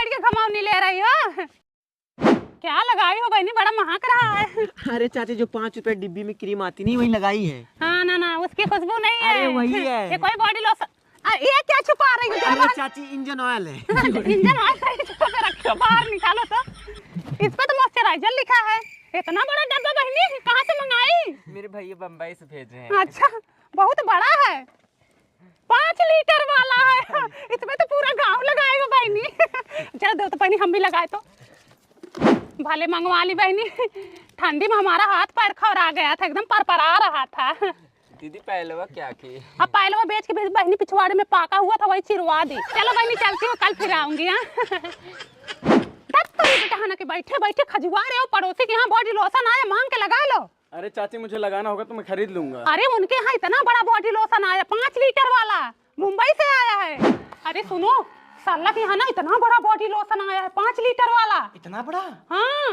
बैठ के घमावनी ले रही हो? क्या लगाई हो बहनी, बड़ा महक रहा है। अरे चाची जो 5 रुपए डिब्बी में क्रीम आती नहीं वही लगाई है। हाँ ना ना उसकी खुशबू नहीं है। अरे वही है। ये कोई बॉडी लोशन। ये क्या छुपा रही हो? अरे चाची इंजन ऑयल है। इंजन ऑयल सही छुपा के रखो, बाहर निकालो तो। इस पे तो मॉइस्चराइजर लिखा है। इतना बड़ा डब्बा बहनी कहाँ से मंगाई? मेरे भैया बम्बई से भेज रहे हैं। अच्छा बहुत बड़ा है, 5 लीटर वाला है। इसमें तो पूरा गांव लगाएगा बहनी। चलो दो तो बहनी हम भी लगाए तो भले मंगवा ली बहनी। ठंडी में हमारा हाथ पैर खौरा गया था, एकदम परपरा रहा था। दीदी पहलवा क्या की? अब पहलवा बेच के बहनी पिछवाड़े में पाका हुआ था वही चिरवा दी। चलो बहनी चलती हूँ, कल फिर आऊंगी। के बैठे बैठे खजुआ रहे हो, पड़ोसी के यहाँ बॉडी लोशन आया, मांग के लगा लो। अरे चाची मुझे लगाना होगा तो मैं खरीद लूंगा। अरे उनके यहाँ इतना बड़ा बॉडी लोशन आया, 5 लीटर वाला, मुंबई से आया है। अरे सुनो, साला के यहाँ ना इतना बड़ा बॉडी लोशन आया है, 5 लीटर वाला। इतना बड़ा? हाँ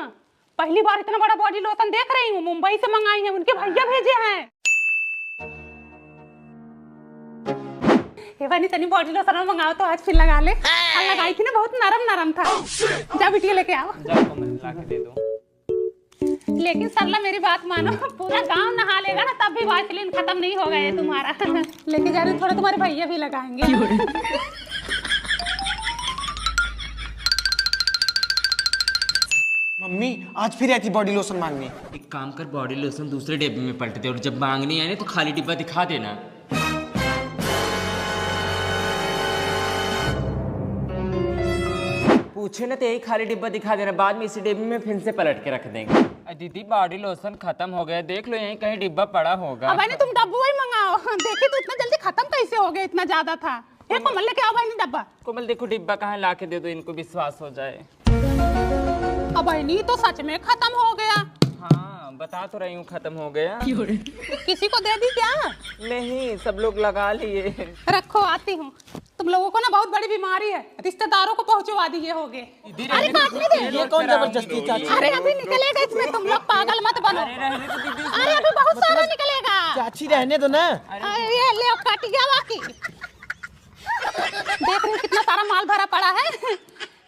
पहली बार इतना बड़ा बॉडी लोशन देख रही हूँ। मुंबई से मंगाई है, उनके भैया भेजे हैं। ये बनी तनी बॉडी लोशन मंगाओ तो आज फिर लगा ले। कल लगाई थी ना, बहुत नरम नरम था। जा बिटिया लेके आओ। ला के दे दो। लेकिन सरला मेरी बात मानो, पूरा गांव नहा लेगा ना तब भी वाइसलिन खत्म नहीं होगा ये तुम्हारा। लेके जा रही थोड़ा, तुम्हारे भैया भी लगाएंगे। मम्मी आज फिर आई थी बॉडी लोशन मांगने। एक काम कर, बॉडी लोशन दूसरे डिब्बे में पलट दे और जब मांगनी आए ना तो खाली डिब्बा दिखा देना। पूछे ना तो यही खाली डिब्बा दिखा देना, बाद में इसी डिब्बे में फिर से पलट के रख देंगे। दीदी बॉडी लोशन खत्म हो गया, देख लो यहीं कहीं डिब्बा पड़ा होगा। अब तुम डब्बू ही मंगाओ। देखी तो इतना जल्दी खत्म कैसे हो गया, इतना ज्यादा था। ये कोमल लेके आओ बहनी डब्बा। कोमल देखो डिब्बा कहाँ, ला के दे दो, इनको विश्वास हो जाए। अब बहनी तो सच में खत्म हो गया। हाँ बता तो रही हूँ खत्म हो गया। किसी को दे दी क्या? नहीं सब लोग लगा लिए। रखो आती हूँ। तुम लोगों को ना बहुत बड़ी बीमारी है, रिश्तेदारों को पहुंचवा दिए होगे। अरे काटने दे। ये कौन जबरदस्ती चाची? अरे अभी निकलेगा इसमें, तुम लोग पागल मत बनो। अरे अभी बहुत सारा निकलेगा। चाची रहने दो ना। अरे ये ले काट गया बाकी। देख रहे हो कितना सारा माल भरा पड़ा है।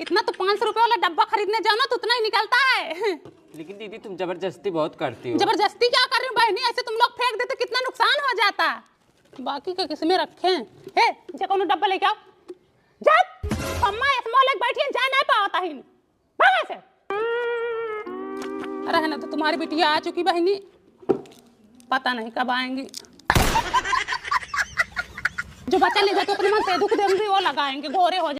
इतना तो 500 रुपए वाला डब्बा खरीदने जाओ ना तो उतना ही निकलता है। लेकिन दीदी तुम जबरदस्ती बहुत करती हो। जबरदस्ती क्या कर रही हो बहनी, ऐसे तुम लोग फेंक देते कितना नुकसान हो जाता। बाकी का किसमें रखे हे जे कोनो डब्बा लेके आओ। जब अम्मा इसमें लेके बैठी है, जा नहीं पाता ही भाग से। अरे है ना, तो तुम्हारी बिटिया आ चुकी बहनी, पता नहीं कब आएंगी। जो बच्चा ले जाते अपने मन से दुख देंगे वो लगाएंगे, गोरे हो जाए।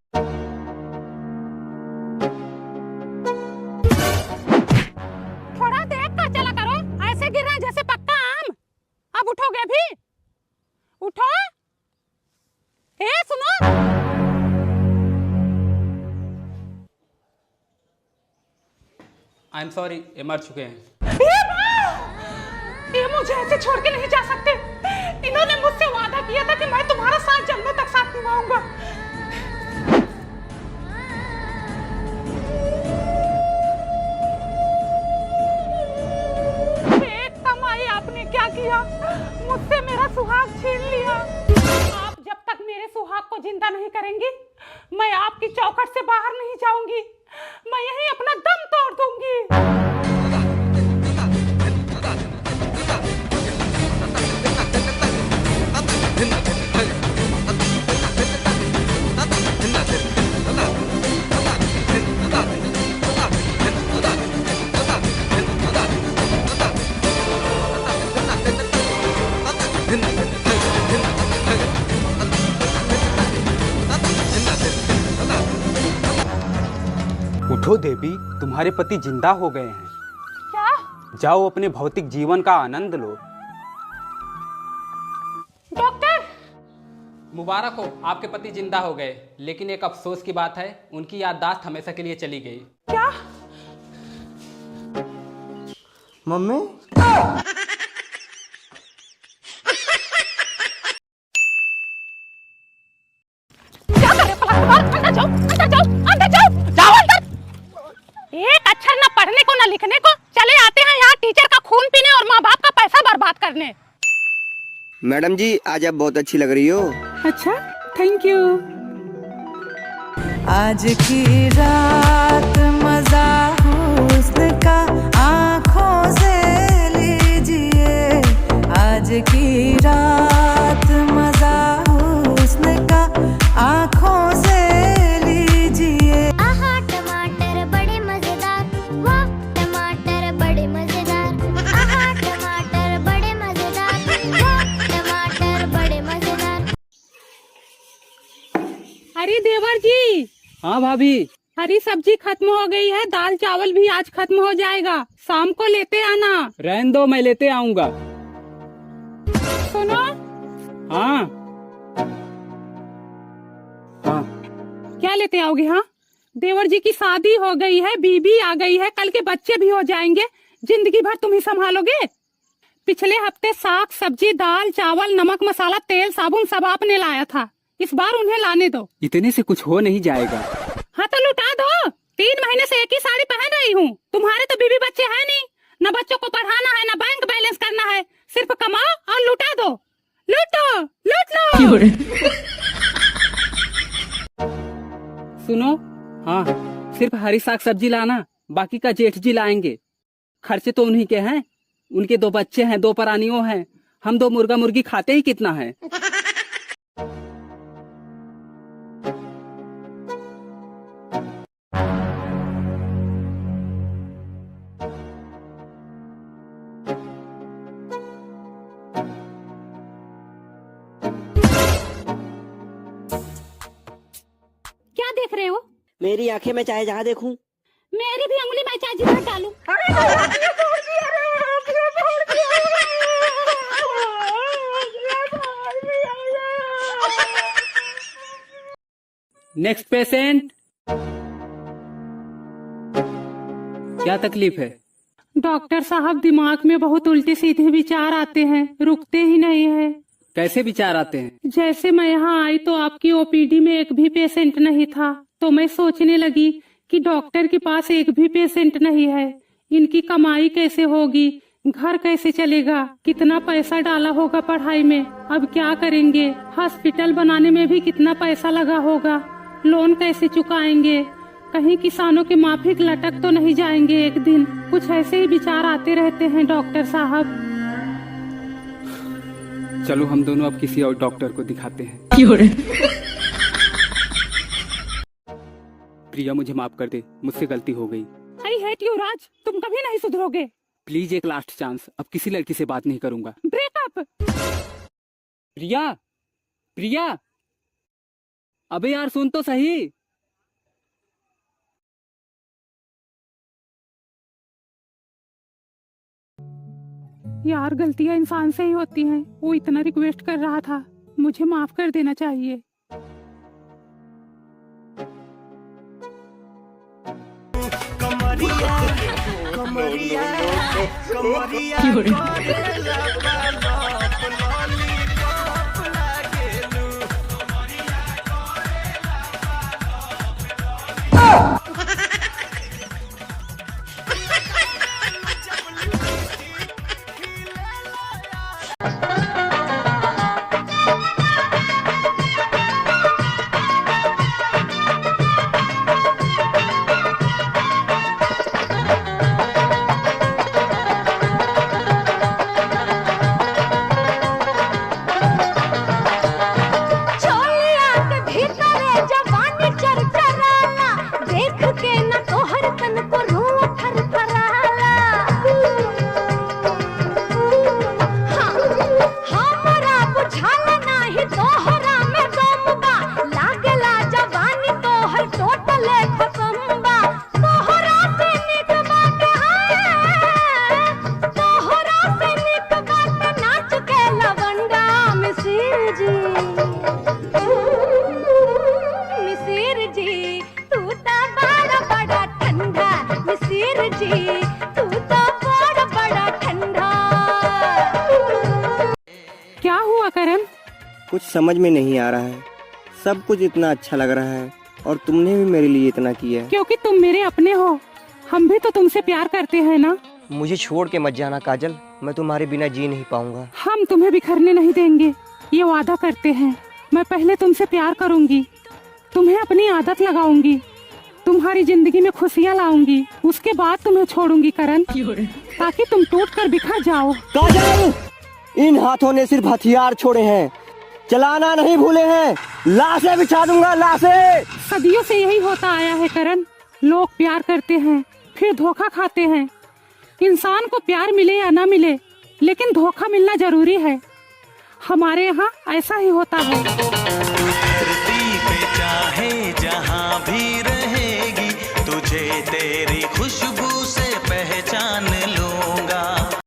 थोड़ा देख कर चला करो, ऐसे गिर रहे हैं जैसे पक्का आम। अब उठोगे भी? उठो। ए सुनो, आई एम सॉरी, ये मर चुके हैं। ये मुझे ऐसे छोड़ के नहीं जा सकते। इन्होंने मुझसे वादा किया था कि मैं तुम्हारा साथ जन्मों तक साथ निभाऊंगा। एक कमाई आपने क्या किया, मुझसे मेरा सुहाग छीन लिया। आप जब तक मेरे सुहाग को जिंदा नहीं करेंगी, मैं आपकी चौखट से बाहर नहीं जाऊंगी। मैं यहीं अपना दम तोड़ दूंगी। उठो देवी, तुम्हारे पति जिंदा हो गए हैं। क्या? जाओ अपने भौतिक जीवन का आनंद लो। डॉक्टर मुबारक हो, आपके पति जिंदा हो गए। लेकिन एक अफसोस की बात है, उनकी याददाश्त हमेशा के लिए चली गई। क्या? मम्मी क्या कर रहे हो? अंदर जाओ, अंदर जाओ, अंदर जाओ, जाओ अंदर। एक अक्षर ना पढ़ने को ना लिखने को, चले आते हैं यहाँ टीचर का खून पीने और माँ बाप का पैसा बर्बाद करने। मैडम जी आज आप बहुत अच्छी लग रही हो। अच्छा थैंक यू। आज की रात मजा हुस्न का आँखों से लीजिए, आज की रात मजा हुस्न का आँखों से लीजिए। आहा टमाटर बड़े मजेदार, वाह टमाटर बड़े मजेदार, आहा टमाटर बड़े मजेदार, वाह टमाटर बड़े मजेदार। अरे देवर जी, हाँ भाभी। हरी सब्जी खत्म हो गई है, दाल चावल भी आज खत्म हो जाएगा, शाम को लेते आना। रहने दो, मैं लेते आऊंगा। सुनो। हाँ हाँ। क्या लेते आओगे? हाँ, देवर जी की शादी हो गई है, बीबी आ गई है, कल के बच्चे भी हो जाएंगे, जिंदगी भर तुम ही संभालोगे। पिछले हफ्ते साग सब्जी दाल चावल नमक मसाला तेल साबुन सब आपने लाया था, इस बार उन्हें लाने दो। इतने से कुछ हो नहीं जाएगा। हाँ तो लुटा दो, 3 महीने से एक ही साड़ी पहन रही हूँ। तुम्हारे तो बीबी बच्चे हैं नहीं, न बच्चों को पढ़ाना है, न बैंक बैलेंस करना है, सिर्फ कमाओ और लुटा दो। लूटो, लूट लो। सुनो। हाँ, सिर्फ हरी साग सब्जी लाना, बाकी का जेठ जी लाएंगे। खर्चे तो उन्हीं के हैं, उनके 2 बच्चे हैं, 2 परानियों हैं, हम 2 मुर्गा मुर्गी खाते ही कितना है। क्या देख रहे हो? मेरी आंखें में चाहे जहाँ देखूं। मेरी भी अंगुली मैं चाहे जिधर डालूं। Next patient. क्या तकलीफ है? डॉक्टर साहब, दिमाग में बहुत उल्टे सीधे विचार आते हैं, रुकते ही नहीं है। कैसे विचार आते हैं? जैसे मैं यहाँ आई तो आपकी ओपीडी में एक भी पेशेंट नहीं था, तो मैं सोचने लगी कि डॉक्टर के पास एक भी पेशेंट नहीं है, इनकी कमाई कैसे होगी, घर कैसे चलेगा, कितना पैसा डाला होगा पढ़ाई में, अब क्या करेंगे, हॉस्पिटल बनाने में भी कितना पैसा लगा होगा, लोन कैसे चुकाएंगे, कहीं किसानों के माफिक लटक तो नहीं जाएंगे एक दिन। कुछ ऐसे ही विचार आते रहते हैं डॉक्टर साहब। चलो हम दोनों अब किसी और डॉक्टर को दिखाते हैं। प्रिया, मुझे माफ कर दे, मुझसे गलती हो गई। आई हेट यू राज, तुम कभी नहीं सुधरोगे। प्लीज एक लास्ट चांस, अब किसी लड़की से बात नहीं करूंगा। ब्रेकअप। प्रिया, प्रिया, अबे यार सुन तो सही। यार गलतियां इंसान से ही होती हैं, वो इतना रिक्वेस्ट कर रहा था, मुझे माफ कर देना चाहिए। कमरिया, कमरिया, कमरिया, कुछ समझ में नहीं आ रहा है, सब कुछ इतना अच्छा लग रहा है और तुमने भी मेरे लिए इतना किया। क्योंकि तुम मेरे अपने हो, हम भी तो तुमसे प्यार करते हैं ना। मुझे छोड़ के मत जाना काजल, मैं तुम्हारे बिना जी नहीं पाऊंगा। हम तुम्हें बिखरने नहीं देंगे, ये वादा करते हैं। मैं पहले तुमसे प्यार करूंगी, तुम्हें अपनी आदत लगाऊंगी, तुम्हारी जिंदगी में खुशियाँ लाऊंगी, उसके बाद तुम्हें छोड़ूंगी करण, ताकि तुम टूट कर बिखर जाओ। काजल, इन हाथों ने सिर्फ हथियार छोड़े हैं, चलाना नहीं भूले हैं। लाशें बिछा दूंगा, लाशें। सदियों से यही होता आया है करण। लोग प्यार करते हैं फिर धोखा खाते हैं। इंसान को प्यार मिले या ना मिले, लेकिन धोखा मिलना जरूरी है। हमारे यहाँ ऐसा ही होता है।